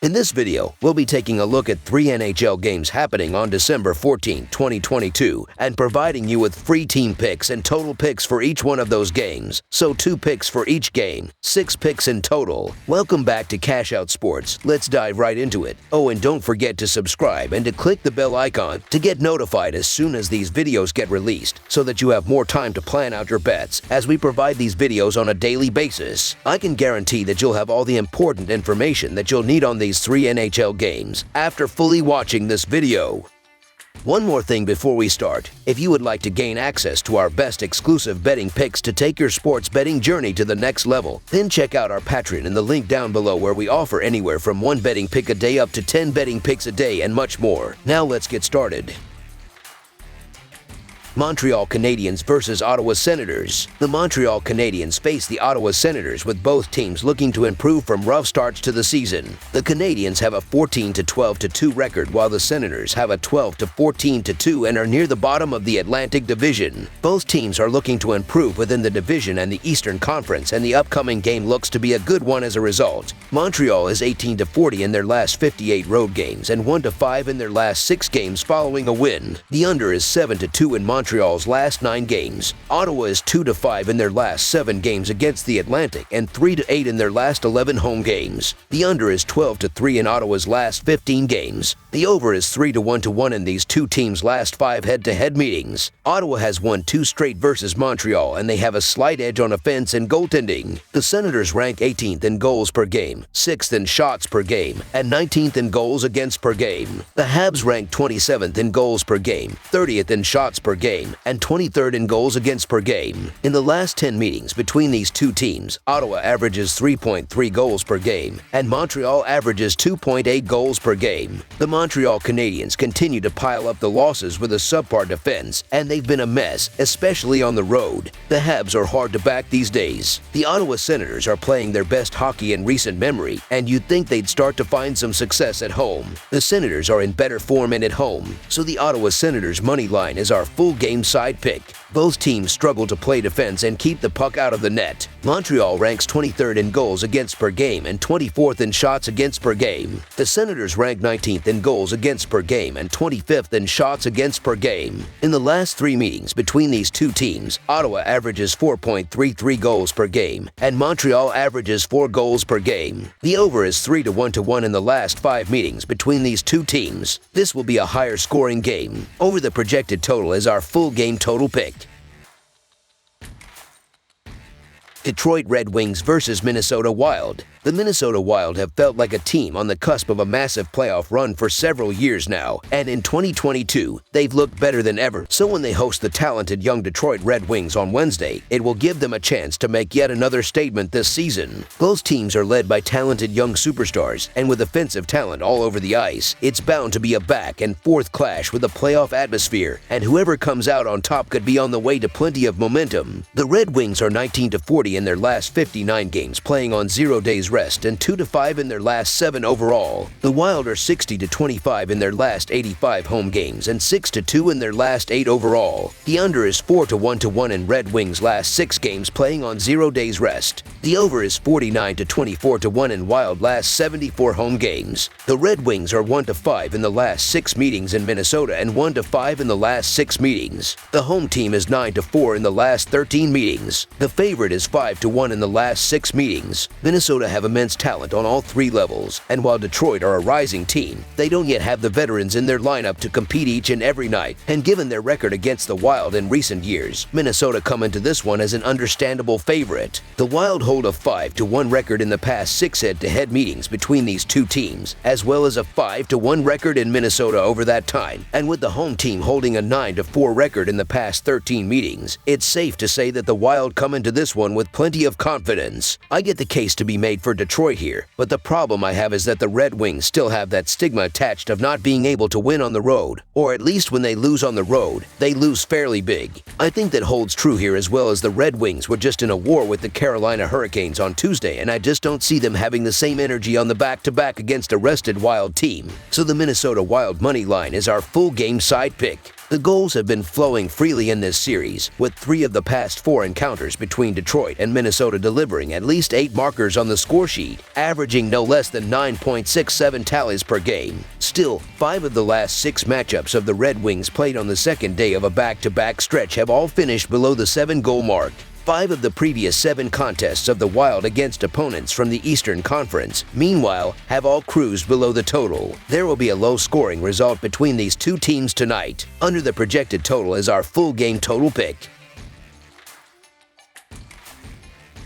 In this video, we'll be taking a look at 3 NHL games happening on December 14, 2022, and providing you with free team picks and total picks for each one of those games. So 2 picks for each game, 6 picks in total. Welcome back to Cash Out Sports. Let's dive right into it. Oh, and don't forget to subscribe and to click the bell icon to get notified as soon as these videos get released, so that you have more time to plan out your bets as we provide these videos on a daily basis. I can guarantee that you'll have all the important information that you'll need on these 3 NHL games after fully watching this video. One more thing before we start. If you would like to gain access to our best exclusive betting picks to take your sports betting journey to the next level, then check out our Patreon in the link down below, where we offer anywhere from 1 betting pick a day up to 10 betting picks a day and much more. Now let's get started. Montreal Canadiens versus Ottawa Senators. The Montreal Canadiens face the Ottawa Senators, with both teams looking to improve from rough starts to the season. The Canadiens have a 14-12-2 record, while the Senators have a 12-14-2 and are near the bottom of the Atlantic Division. Both teams are looking to improve within the division and the Eastern Conference, and the upcoming game looks to be a good one as a result. Montreal is 18-40 in their last 58 road games and 1-5 in their last 6 games following a win. The under is 7-2 in Montreal's last 9 games. Ottawa is 2-5 in their last 7 games against the Atlantic and 3-8 in their last 11 home games. The under is 12-3 in Ottawa's last 15 games. The over is 3-1 in these two teams' last 5 head-to-head meetings. Ottawa has won 2 straight versus Montreal, and they have a slight edge on offense and goaltending. The Senators rank 18th in goals per game, 6th in shots per game, and 19th in goals against per game. The Habs rank 27th in goals per game, 30th in shots per game, and 23rd in goals against per game. In the last 10 meetings between these two teams, Ottawa averages 3.3 goals per game, and Montreal averages 2.8 goals per game. The Montreal Canadiens continue to pile up the losses with a subpar defense, and they've been a mess, especially on the road. The Habs are hard to back these days. The Ottawa Senators are playing their best hockey in recent memory, and you'd think they'd start to find some success at home. The Senators are in better form and at home, so the Ottawa Senators money line is our full game side pick. Both teams struggle to play defense and keep the puck out of the net. Montreal ranks 23rd in goals against per game and 24th in shots against per game. The Senators rank 19th in goals against per game and 25th in shots against per game. In the last 3 meetings between these two teams, Ottawa averages 4.33 goals per game, and Montreal averages 4 goals per game. The over is 3-1 in the last 5 meetings between these two teams. This will be a higher scoring game. Over the projected total is our full game total pick. Detroit Red Wings versus Minnesota Wild. The Minnesota Wild have felt like a team on the cusp of a massive playoff run for several years now, and in 2022, they've looked better than ever. So when they host the talented young Detroit Red Wings on Wednesday, it will give them a chance to make yet another statement this season. Both teams are led by talented young superstars, and with offensive talent all over the ice, it's bound to be a back and forth clash with a playoff atmosphere, and whoever comes out on top could be on the way to plenty of momentum. The Red Wings are 19-40 in their last 59 games, playing on 0 days rest, and 2-5 in their last 7 overall. The Wild are 60-25 in their last 85 home games and 6-2 in their last 8 overall. The under is 4-1 in Red Wings' last 6 games, playing on 0 days rest. The over is 49-24 in Wild last 74 home games. The Red Wings are 1-5 in the last 6 meetings in Minnesota and 1-5 in the last 6 meetings. The home team is 9-4 in the last 13 meetings. The favorite is 5-1 in the last 6 meetings. Minnesota have immense talent on all 3 levels, and while Detroit are a rising team, they don't yet have the veterans in their lineup to compete each and every night, and given their record against the Wild in recent years, Minnesota come into this one as an understandable favorite. The Wild hold a 5-1 record in the past 6 head-to-head meetings between these two teams, as well as a 5-1 record in Minnesota over that time, and with the home team holding a 9-4 record in the past 13 meetings, it's safe to say that the Wild come into this one with plenty of confidence. I get the case to be made for Detroit here, but the problem I have is that the Red Wings still have that stigma attached of not being able to win on the road, or at least when they lose on the road, they lose fairly big. I think that holds true here, as well as the Red Wings were just in a war with the Carolina Hurricanes on Tuesday, and I just don't see them having the same energy on the back-to-back against a rested Wild team. So the Minnesota Wild money line is our full game side pick. The goals have been flowing freely in this series, with 3 of the past 4 encounters between Detroit and Minnesota delivering at least 8 markers on the scoresheet, averaging no less than 9.67 tallies per game. Still, 5 of the last 6 matchups of the Red Wings played on the second day of a back-to-back stretch have all finished below the 7-goal mark. 5 of the previous 7 contests of the Wild against opponents from the Eastern Conference, meanwhile, have all cruised below the total. There will be a low-scoring result between these two teams tonight. Under the projected total is our full game total pick.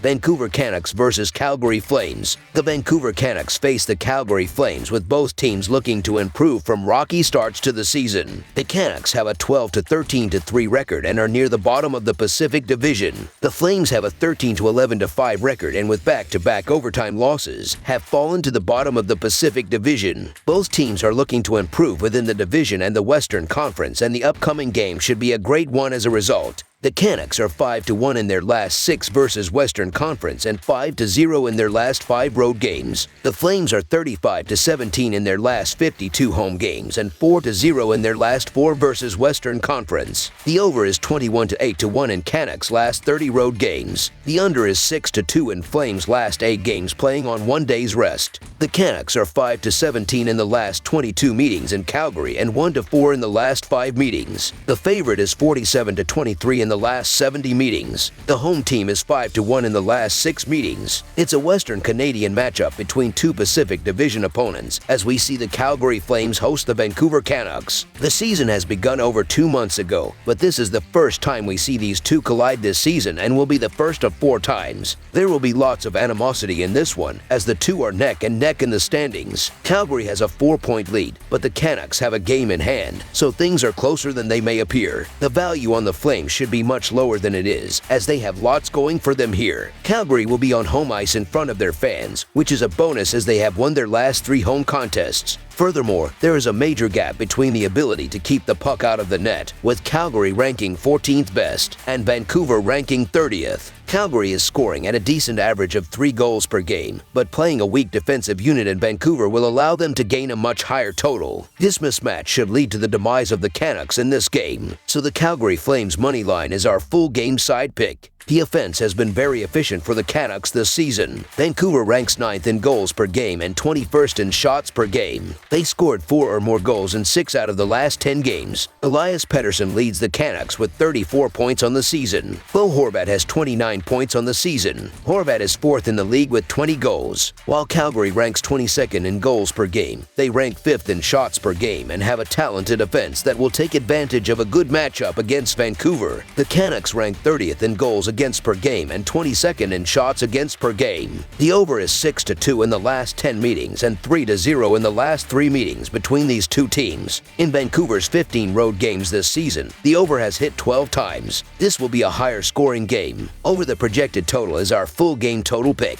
Vancouver Canucks versus Calgary Flames. The Vancouver Canucks face the Calgary Flames, with both teams looking to improve from rocky starts to the season. The Canucks have a 12-13-3 record and are near the bottom of the Pacific Division. The Flames have a 13-11-5 record and, with back-to-back overtime losses, have fallen to the bottom of the Pacific Division. Both teams are looking to improve within the division and the Western Conference, and the upcoming game should be a great one as a result. The Canucks are 5-1 in their last 6 versus Western Conference and 5-0 in their last 5 road games. The Flames are 35-17 in their last 52 home games and 4-0 in their last 4 versus Western Conference. The over is 21-8-1 in Canucks' last 30 road games. The under is 6-2 in Flames' last 8 games playing on 1 day's rest. The Canucks are 5-17 in the last 22 meetings in Calgary and 1-4 in the last 5 meetings. The favorite is 47-23 in the last 70 meetings. The home team is 5-1 in the last 6 meetings. It's a Western Canadian matchup between 2 Pacific Division opponents as we see the Calgary Flames host the Vancouver Canucks. The season has begun over 2 months ago, but this is the first time we see these two collide this season and will be the first of 4 times. There will be lots of animosity in this one as the two are neck and neck in the standings. Calgary has a 4-point lead, but the Canucks have a game in hand, so things are closer than they may appear. The value on the Flames should be much lower than it is, as they have lots going for them here. Calgary will be on home ice in front of their fans, which is a bonus as they have won their last 3 home contests. Furthermore, there is a major gap between the ability to keep the puck out of the net, with Calgary ranking 14th best and Vancouver ranking 30th. Calgary is scoring at a decent average of 3 goals per game, but playing a weak defensive unit in Vancouver will allow them to gain a much higher total. This mismatch should lead to the demise of the Canucks in this game, so the Calgary Flames money line is our full game side pick. The offense has been very efficient for the Canucks this season. Vancouver ranks 9th in goals per game and 21st in shots per game. They scored 4 or more goals in 6 out of the last 10 games. Elias Pettersson leads the Canucks with 34 points on the season. Bo Horvat has 29 points on the season. Horvat is 4th in the league with 20 goals. While Calgary ranks 22nd in goals per game, they rank 5th in shots per game and have a talented offense that will take advantage of a good matchup against Vancouver. The Canucks rank 30th in goals against per game and 22nd in shots against per game. The over is 6-2 in the last 10 meetings and 3-0 in the last 3 meetings between these two teams. In Vancouver's 15 road games this season, the over has hit 12 times. This will be a higher scoring game. Over the projected total is our full game total pick.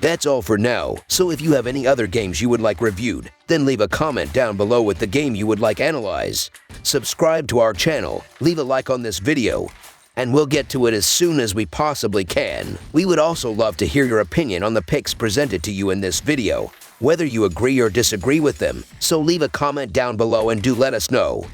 That's all for now, so if you have any other games you would like reviewed, then leave a comment down below with the game you would like analyzed. Subscribe to our channel, leave a like on this video, and we'll get to it as soon as we possibly can. We would also love to hear your opinion on the picks presented to you in this video, whether you agree or disagree with them, so leave a comment down below and do let us know.